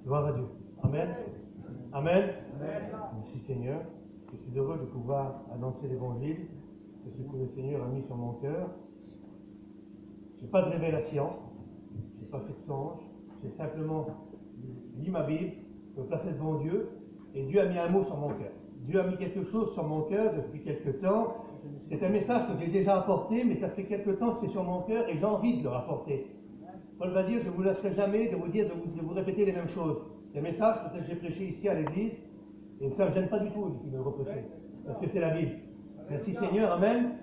Gloire à Dieu. Amen. Amen. Merci Seigneur. Je suis heureux de pouvoir annoncer l'évangile de ce que le Seigneur a mis sur mon cœur. Je n'ai pas de révélation, je n'ai pas fait de songe, j'ai simplement lu ma Bible, me placé devant Dieu, et Dieu a mis un mot sur mon cœur. Dieu a mis quelque chose sur mon cœur depuis quelque temps. C'est un message que j'ai déjà apporté, mais ça fait quelque temps que c'est sur mon cœur et j'ai envie de le rapporter. Paul va dire, je ne vous laisserai jamais de vous répéter les mêmes choses. C'est un message que j'ai prêché ici à l'église, et ça ne me gêne pas du tout de le reprêcher, parce que c'est la Bible. Merci Seigneur, Amen.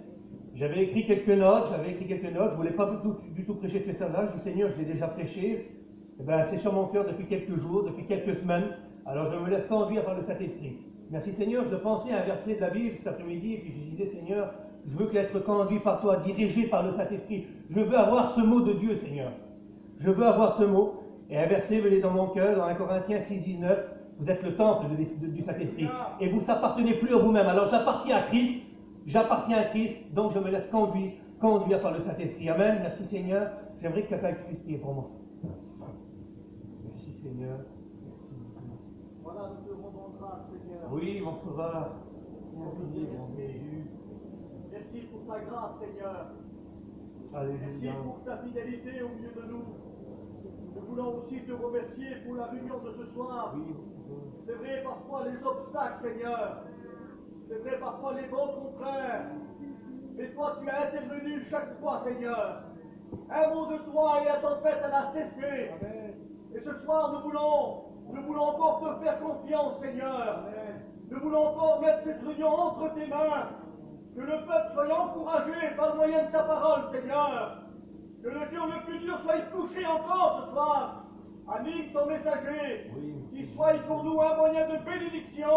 J'avais écrit quelques notes, je ne voulais pas du tout prêcher ce message-là. Je dis Seigneur, je l'ai déjà prêché. Eh ben, c'est sur mon cœur depuis quelques jours, depuis quelques semaines. Alors je me laisse conduire par le Saint-Esprit. Merci Seigneur, je pensais à un verset de la Bible cet après-midi, et puis je disais Seigneur, je veux être conduit par toi, dirigé par le Saint-Esprit. Je veux avoir ce mot de Dieu, Seigneur. Je veux avoir ce mot. Et un verset venait dans mon cœur, dans 1 Corinthiens 6, 19. Vous êtes le temple du Saint-Esprit. Et vous n'appartenez plus à vous-même. Alors j'appartiens à Christ. J'appartiens à Christ. Donc je me laisse conduire par le Saint-Esprit. Amen. Merci Seigneur. J'aimerais que quelqu'un puisse prier pour moi. Merci Seigneur. Merci. Voilà, nous te rendons grâce, Seigneur. Oui, mon sauveur. Bienvenue, mon Jésus. Merci pour ta grâce, Seigneur. Merci Alléluia. pour ta fidélité au milieu de nous. Nous voulons aussi te remercier pour la réunion de ce soir. Oui, C'est vrai parfois les obstacles, Seigneur. C'est vrai parfois les vents contraires. Mais toi, tu as intervenu chaque fois, Seigneur. Un mot de toi et la tempête, elle a cessé. Amen. Et ce soir, nous voulons encore te faire confiance, Seigneur. Nous voulons encore mettre cette réunion entre tes mains. Que le peuple soit encouragé par le moyen de ta parole, Seigneur. Que le cœur le plus dur soit touché encore ce soir. Anime ton messager. Oui. Qu'il soit pour nous un moyen de bénédiction.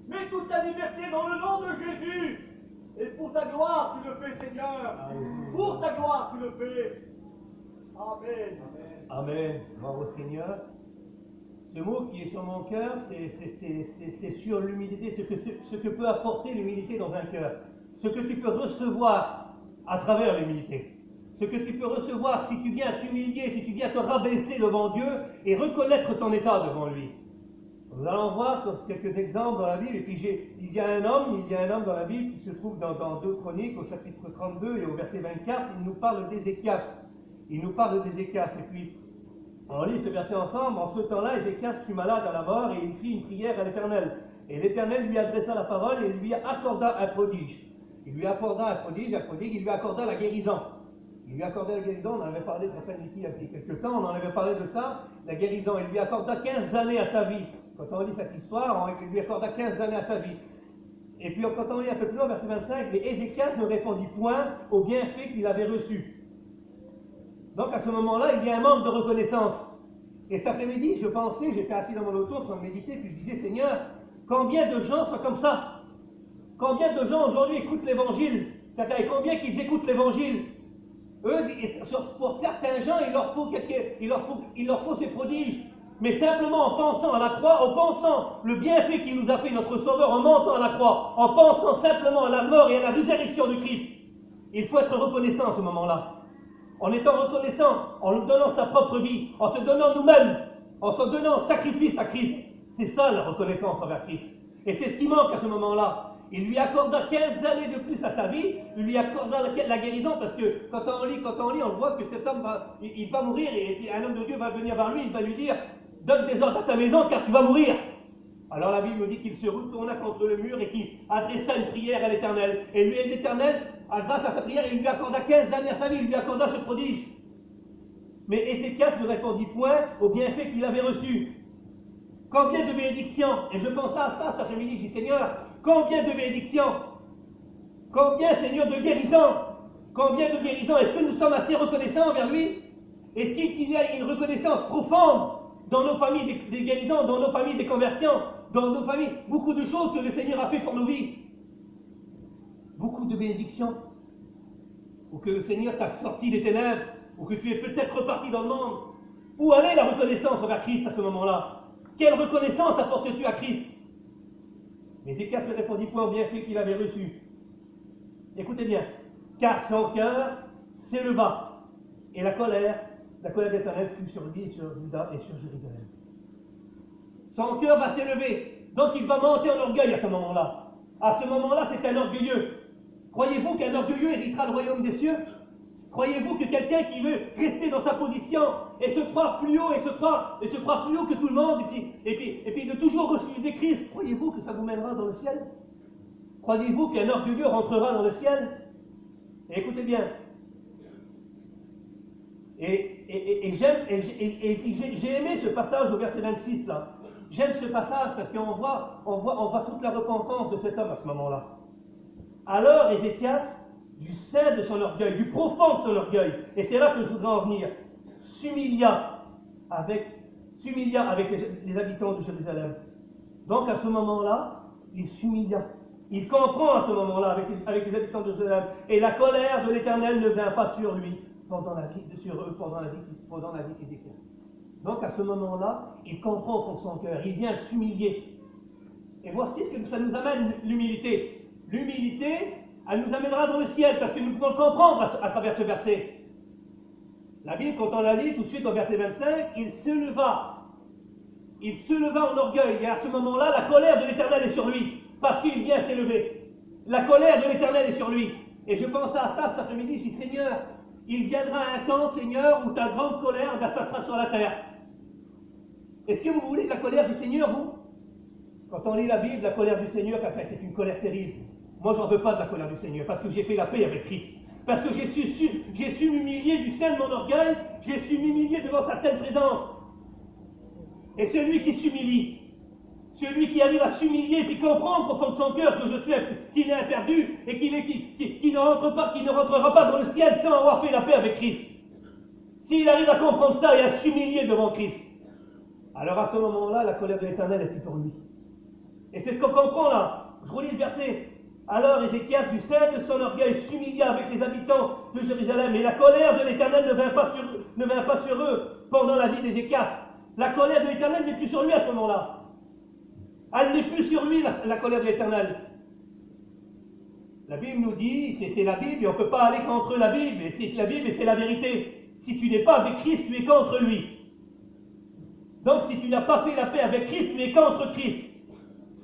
Mets toute ta liberté dans le nom de Jésus. Et pour ta gloire, tu le fais, Seigneur. Alléluia. Pour ta gloire, tu le fais. Amen. Amen. Gloire au Seigneur. Ce mot qui est sur mon cœur, c'est sur l'humilité, ce que peut apporter l'humilité dans un cœur. Ce que tu peux recevoir à travers l'humilité. Ce que tu peux recevoir si tu viens t'humilier, si tu viens te rabaisser devant Dieu et reconnaître ton état devant lui. Nous allons voir quelques exemples dans la Bible. Et puis il y a un homme dans la Bible qui se trouve dans 2 Chroniques au chapitre 32 et au verset 24. Il nous parle d'Ézéchias. Et puis on lit ce verset ensemble. En ce temps-là, Ézéchias fut malade à la mort et il fit une prière à l'Éternel. Et l'Éternel lui adressa la parole et lui accorda un prodige. Il lui accorda la guérison. On en avait parlé de la fin il y a quelques temps, on en avait parlé de ça, la guérison. Il lui accorda 15 années à sa vie. Quand on lit cette histoire, il lui accorda 15 années à sa vie. Et puis quand on lit un peu plus loin, verset 25, mais Ézéchias ne répondit point au bienfait qu'il avait reçu. Donc à ce moment-là, il y a un manque de reconnaissance. Et cet après-midi, j'étais assis dans mon auto en train de méditer, puis je disais, Seigneur, combien de gens sont comme ça? Combien de gens aujourd'hui écoutent l'évangile? Et combien qu'ils écoutent l'évangile? Eux, pour certains gens, il leur faut ces prodiges. Mais simplement en pensant à la croix, en pensant le bienfait qu'il nous a fait notre Sauveur en montant à la croix, en pensant simplement à la mort et à la résurrection de Christ, il faut être reconnaissant à ce moment-là. En étant reconnaissant, en nous donnant sa propre vie, en se donnant nous-mêmes, en se donnant en sacrifice à Christ. C'est ça la reconnaissance envers Christ. Et c'est ce qui manque à ce moment-là. Il lui accorda 15 années de plus à sa vie, il lui accorda la guérison, parce que quand on lit, on voit que cet homme il va mourir, et puis un homme de Dieu va venir vers lui, il va lui dire, donne des ordres à ta maison car tu vas mourir. Alors la Bible nous dit qu'il se retourna contre le mur et qu'il adressa une prière à l'Éternel. Et lui, l'Éternel, grâce à sa prière, il lui accorda 15 années à sa vie, il lui accorda ce prodige. Mais Ézéchias ne répondit point au bienfait qu'il avait reçu. Combien de bénédictions? Et je pensais à ça cet après-midi, je dis Seigneur, combien de bénédictions? Combien, Seigneur, de guérisons? Combien de guérisons? Est-ce que nous sommes assez reconnaissants envers lui? Est-ce qu'il y a une reconnaissance profonde dans nos familles des guérisons, dans nos familles des conversions, dans nos familles, beaucoup de choses que le Seigneur a fait pour nos vies? Beaucoup de bénédictions. Ou que le Seigneur t'a sorti des ténèbres, ou que tu es peut-être reparti dans le monde. Où allait la reconnaissance envers Christ à ce moment-là? Quelle reconnaissance apportes-tu à Christ? Mais Ézéchias ne répondit point au bienfait qu'il avait reçu. Écoutez bien, car son cœur s'éleva, et la colère d'Éternel fut sur lui et sur Juda et sur Jérusalem. Son cœur va s'élever. Donc il va monter en orgueil à ce moment-là. À ce moment-là, c'est un orgueilleux. Croyez-vous qu'un orgueilleux héritera le royaume des cieux? Croyez-vous que quelqu'un qui veut rester dans sa position et se croire plus haut et se croire plus haut que tout le monde et puis de toujours refuser Christ, croyez-vous que ça vous mènera dans le ciel? Croyez-vous qu'un orgueilleux rentrera dans le ciel? Et écoutez bien. Et j'ai aimé ce passage au verset 26 là. J'aime ce passage parce qu'on voit toute la repentance de cet homme à ce moment-là. Alors Ézéchias, du sein de son orgueil, du profond de son orgueil, et c'est là que je voudrais en venir, s'humilia avec les habitants de Jérusalem. Donc à ce moment-là, il s'humilia. Il comprend à ce moment-là avec les habitants de Jérusalem. Et la colère de l'Éternel ne vint pas sur lui pendant la vie d'Ézéchias. Donc à ce moment-là, il comprend au fond de son cœur, il vient s'humilier. Et voici ce que ça nous amène, l'humilité. L'humilité, elle nous amènera dans le ciel, parce que nous pouvons le comprendre à travers ce verset. La Bible, quand on la lit tout de suite au verset 25, il se leva en orgueil, et à ce moment-là, la colère de l'Éternel est sur lui, parce qu'il vient s'élever. La colère de l'Éternel est sur lui. Et je pensais à ça cet après-midi, je dis, Seigneur, il viendra un temps, Seigneur, où ta grande colère, ça sera sur la terre. Est-ce que vous voulez de la colère du Seigneur, vous? Quand on lit la Bible, la colère du Seigneur, c'est une colère terrible. Moi, j'en veux pas de la colère du Seigneur, parce que j'ai fait la paix avec Christ. Parce que j'ai su m'humilier du sein de mon orgueil, j'ai su m'humilier devant sa sainte présence. Et celui qui s'humilie, celui qui arrive à s'humilier, puis comprendre au fond de son cœur qu'il est perdu, et qu'il ne rentrera pas dans le ciel sans avoir fait la paix avec Christ. S'il arrive à comprendre ça et à s'humilier devant Christ, alors à ce moment-là, la colère de l'Éternel est plus pour lui. Et c'est ce qu'on comprend là. Je relis le verset. Alors Ézéchias, du sein de son orgueil, s'humilia avec les habitants de Jérusalem, et la colère de l'Éternel ne vint pas sur eux pendant la vie d'Ézéchias. La colère de l'Éternel n'est plus sur lui à ce moment-là. Elle n'est plus sur lui, la colère de l'Éternel. La Bible nous dit, c'est la Bible, et on ne peut pas aller contre la Bible, et c'est la Bible et c'est la vérité. Si tu n'es pas avec Christ, tu es contre lui. Donc si tu n'as pas fait la paix avec Christ, tu es contre Christ.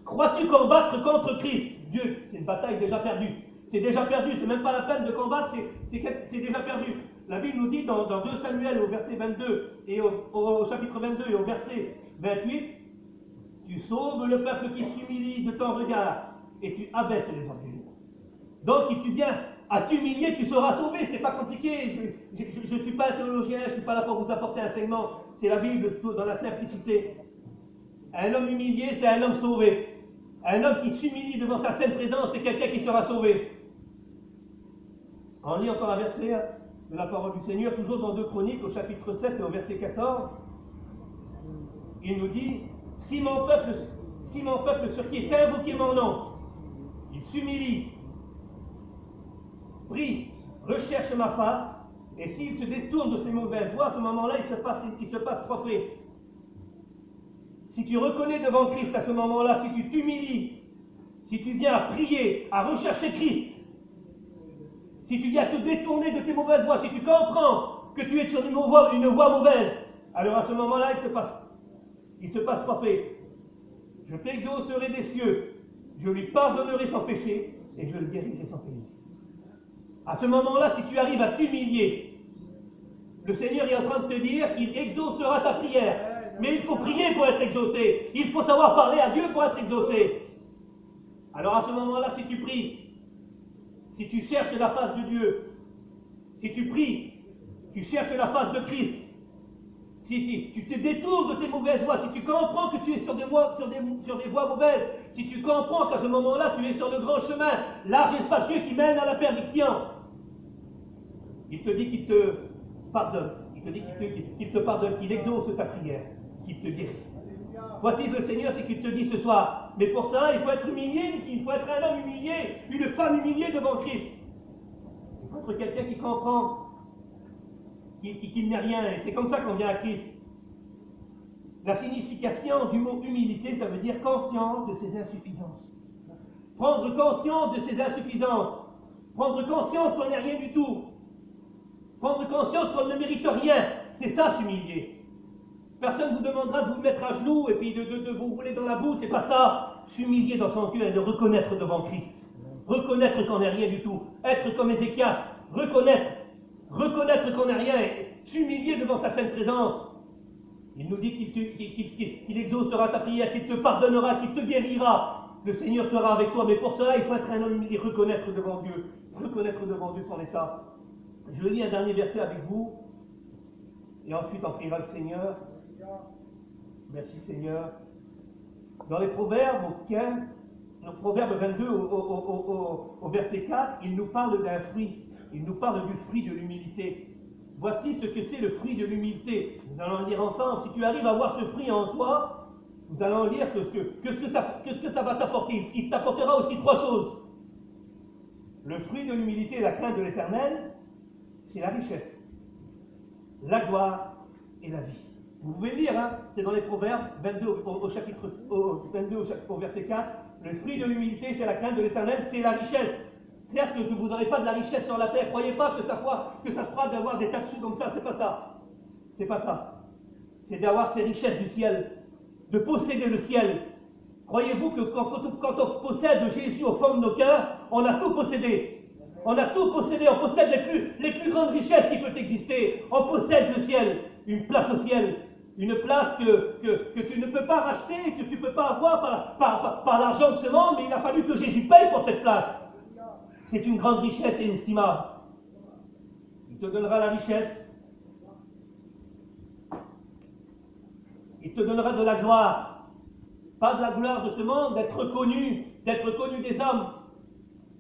Crois-tu combattre contre Christ? Dieu, c'est une bataille déjà perdue. C'est déjà perdu, c'est même pas la peine de combattre, c'est déjà perdu. La Bible nous dit dans 2 Samuel au verset 22 et au chapitre 22 et au verset 28, tu sauves le peuple qui s'humilie de ton regard et tu abaisses les orgueilleux. Donc si tu viens à t'humilier, tu seras sauvé, c'est pas compliqué. Je ne suis pas un théologien, je ne suis pas là pour vous apporter un enseignement, c'est la Bible dans la simplicité. Un homme humilié, c'est un homme sauvé. Un homme qui s'humilie devant sa sainte présence, c'est quelqu'un qui sera sauvé. On lit encore un verset de la parole du Seigneur, toujours dans 2 Chroniques, au chapitre 7 et au verset 14. Il nous dit, si mon peuple sur qui est invoqué mon nom, il s'humilie, prie, recherche ma face, et s'il se détourne de ses mauvaises voies, à ce moment-là, il se passe 3 faits. Si tu reconnais devant Christ à ce moment-là, si tu t'humilies, si tu viens à prier, à rechercher Christ, si tu viens te détourner de tes mauvaises voies, si tu comprends que tu es sur une voie mauvaise, alors à ce moment-là, il se passe 3 faits. Je t'exaucerai des cieux, je lui pardonnerai son péché, et je le guérirai sans péché. À ce moment-là, si tu arrives à t'humilier, le Seigneur est en train de te dire qu'il exaucera ta prière. Mais il faut prier pour être exaucé. Il faut savoir parler à Dieu pour être exaucé. Alors à ce moment-là, si tu pries, si tu cherches la face de Dieu, si tu pries, tu cherches la face de Christ, si tu te détournes de tes mauvaises voies, si tu comprends que tu es sur des voies mauvaises, si tu comprends qu'à ce moment-là, tu es sur le grand chemin, large et spacieux qui mène à la perdition, il te dit qu'il te pardonne. Il te dit qu'il te pardonne, qu'il exauce ta prière, qu'il te guérit. Voici le Seigneur, c'est qu'il te dit ce soir. Mais pour cela, il faut être humilié, il faut être un homme humilié, une femme humiliée devant Christ. Il faut être quelqu'un qui comprend qu'il n'est rien. Et c'est comme ça qu'on vient à Christ. La signification du mot humilité, ça veut dire conscience de ses insuffisances. Prendre conscience de ses insuffisances. Prendre conscience qu'on n'est rien du tout. Prendre conscience qu'on ne mérite rien. C'est ça s'humilier. Personne ne vous demandera de vous mettre à genoux et puis de vous rouler dans la boue, c'est pas ça. S'humilier dans son cœur et de reconnaître devant Christ. Reconnaître qu'on n'est rien du tout. Être comme Ézéchias, reconnaître qu'on n'est rien et s'humilier devant sa sainte présence. Il nous dit qu'il exaucera ta prière, qu'il te pardonnera, qu'il te guérira. Le Seigneur sera avec toi, mais pour cela, il faut être un homme humilié, reconnaître devant Dieu son état. Je lis un dernier verset avec vous, et ensuite on priera le Seigneur. Merci Seigneur. Dans les Proverbes, au 15, le Proverbe 22, au verset 4, il nous parle d'un fruit. Il nous parle du fruit de l'humilité. Voici ce que c'est le fruit de l'humilité. Nous allons le lire ensemble. Si tu arrives à voir ce fruit en toi, nous allons lire que ce que ça va t'apporter. Il t'apportera aussi trois choses. Le fruit de l'humilité et la crainte de l'Éternel, c'est la richesse, la gloire et la vie. Vous pouvez lire, hein, c'est dans les Proverbes 22 au verset 4. Le fruit de l'humilité, c'est la crainte de l'Éternel, c'est la richesse. Certes que vous n'aurez pas de la richesse sur la terre, croyez pas que ça sera d'avoir des tas de sous comme ça, c'est pas ça. C'est pas ça. C'est d'avoir ces richesses du ciel, de posséder le ciel. Croyez-vous que quand on possède Jésus au fond de nos cœurs, on a tout possédé. On a tout possédé, on possède les plus grandes richesses qui peuvent exister. On possède le ciel, une place au ciel, une place que tu ne peux pas racheter, que tu ne peux pas avoir par l'argent de ce monde, mais il a fallu que Jésus paye pour cette place. C'est une grande richesse inestimable. Il te donnera la richesse. Il te donnera de la gloire. Pas de la gloire de ce monde, d'être connu des hommes.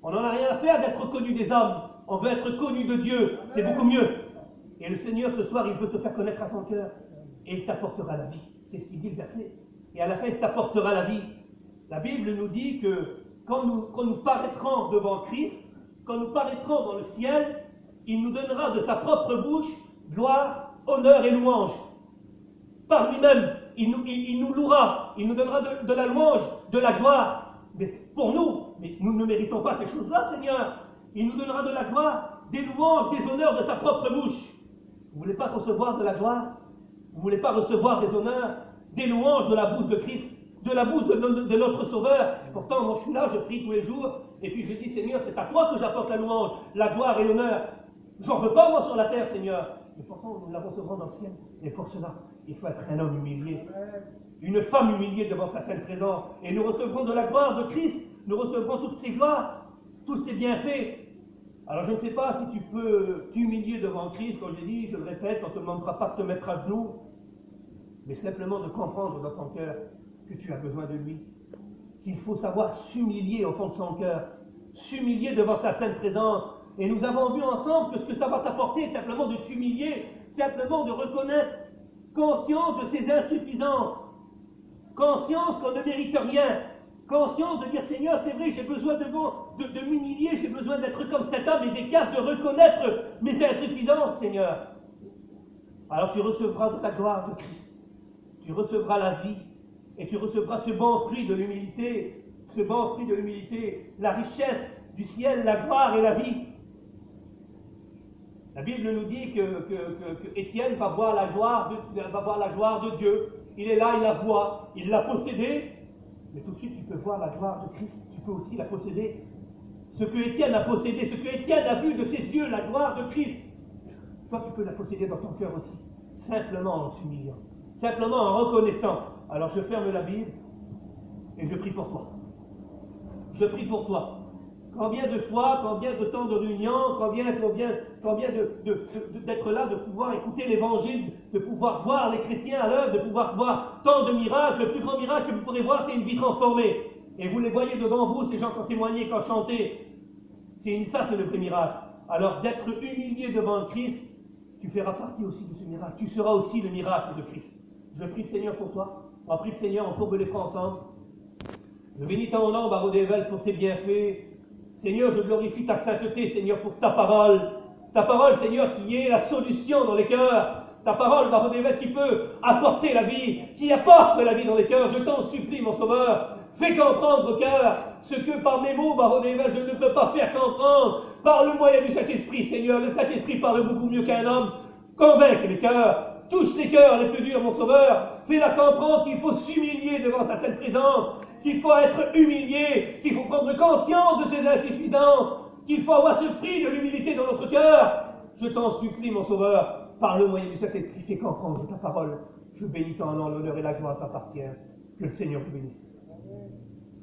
On n'en a rien à faire d'être connu des hommes. On veut être connu de Dieu. C'est beaucoup mieux. Et le Seigneur, ce soir, il veut te faire connaître à son cœur. Et il t'apportera la vie. C'est ce qu'il dit le verset. Et à la fin, il t'apportera la vie. La Bible nous dit que quand nous paraîtrons devant Christ, quand nous paraîtrons dans le ciel, il nous donnera de sa propre bouche gloire, honneur et louange. Par lui-même, il nous louera, il nous donnera de la louange, de la gloire. Mais pour nous, mais nous ne méritons pas ces choses-là, Seigneur. Il nous donnera de la gloire, des louanges, des honneurs de sa propre bouche. Vous ne voulez pas recevoir de la gloire? Vous ne voulez pas recevoir des honneurs, des louanges de la bouche de Christ, de la bouche de notre Sauveur? Pourtant, moi je suis là, je prie tous les jours, et puis je dis, Seigneur, c'est à toi que j'apporte la louange, la gloire et l'honneur. J'en veux pas, moi, sur la terre, Seigneur. Mais pourtant, nous la recevrons dans le ciel. Et pour cela, il faut être un homme humilié, une femme humiliée devant sa sainte présence. Et nous recevrons de la gloire de Christ, nous recevrons toutes ses gloires, tous ses bienfaits. Alors je ne sais pas si tu peux t'humilier devant Christ, comme j'ai dit, je le répète, on ne te demandera pas de te mettre à genoux, mais simplement de comprendre dans ton cœur que tu as besoin de lui, qu'il faut savoir s'humilier au fond de son cœur, s'humilier devant sa sainte présence. Et nous avons vu ensemble que ce que ça va t'apporter, simplement de t'humilier, simplement de reconnaître, conscience de ses insuffisances, conscience qu'on ne mérite rien, conscience de dire, Seigneur, c'est vrai, j'ai besoin de m'humilier, j'ai besoin d'être comme cet homme Ézéchias, de reconnaître mes insuffisances, Seigneur. Alors tu recevras de la gloire de Christ, tu recevras la vie, et tu recevras ce bon fruit de l'humilité, la richesse du ciel, la gloire et la vie. La Bible nous dit que Étienne va voir la gloire de Dieu. Il est là, il la voit, il l'a possédée, mais tout de suite tu peux voir la gloire de Christ, tu peux aussi la posséder. Ce que Étienne a possédé, ce que Étienne a vu de ses yeux, la gloire de Christ, toi tu peux la posséder dans ton cœur aussi, simplement en s'humiliant, simplement en reconnaissant. Alors je ferme la Bible et je prie pour toi. Je prie pour toi. Combien de fois, combien de temps de réunion, combien d'être là, de pouvoir écouter l'évangile, de pouvoir voir les chrétiens à l'œuvre, de pouvoir voir tant de miracles. Le plus grand miracle que vous pourrez voir, c'est une vie transformée. Et vous les voyez devant vous, ces gens qui ont témoigné, qui ont chanté. Ça, c'est le vrai miracle. Alors d'être humilié devant le Christ, tu feras partie aussi de ce miracle. Tu seras aussi le miracle de Christ. Je prie le Seigneur pour toi. On prie le Seigneur, on courbe les bras ensemble. Je bénis ton nom, Baron d'Evel, pour tes bienfaits. Seigneur, je glorifie ta sainteté, Seigneur, pour ta parole. Ta parole, Seigneur, qui est la solution dans les cœurs. Ta parole, Baron d'Evel, qui peut apporter la vie, qui apporte la vie dans les cœurs. Je t'en supplie, mon Sauveur. Fais comprendre au cœur ce que par mes mots, Baron d'Evel, je ne peux pas faire comprendre. Par le moyen du Saint-Esprit, Seigneur. Le Saint-Esprit parle beaucoup mieux qu'un homme. Convainc les cœurs. Touche les cœurs les plus durs, mon Sauveur. Fais-la comprendre qu'il faut s'humilier devant sa sainte présence, qu'il faut être humilié, qu'il faut prendre conscience de ses insuffisances, qu'il faut avoir ce fruit de l'humilité dans notre cœur. Je t'en supplie, mon Sauveur, par le moyen du Saint-Esprit, fais comprendre ta parole. Je bénis ton nom, l'honneur et la gloire t'appartiennent. Que le Seigneur vous bénisse.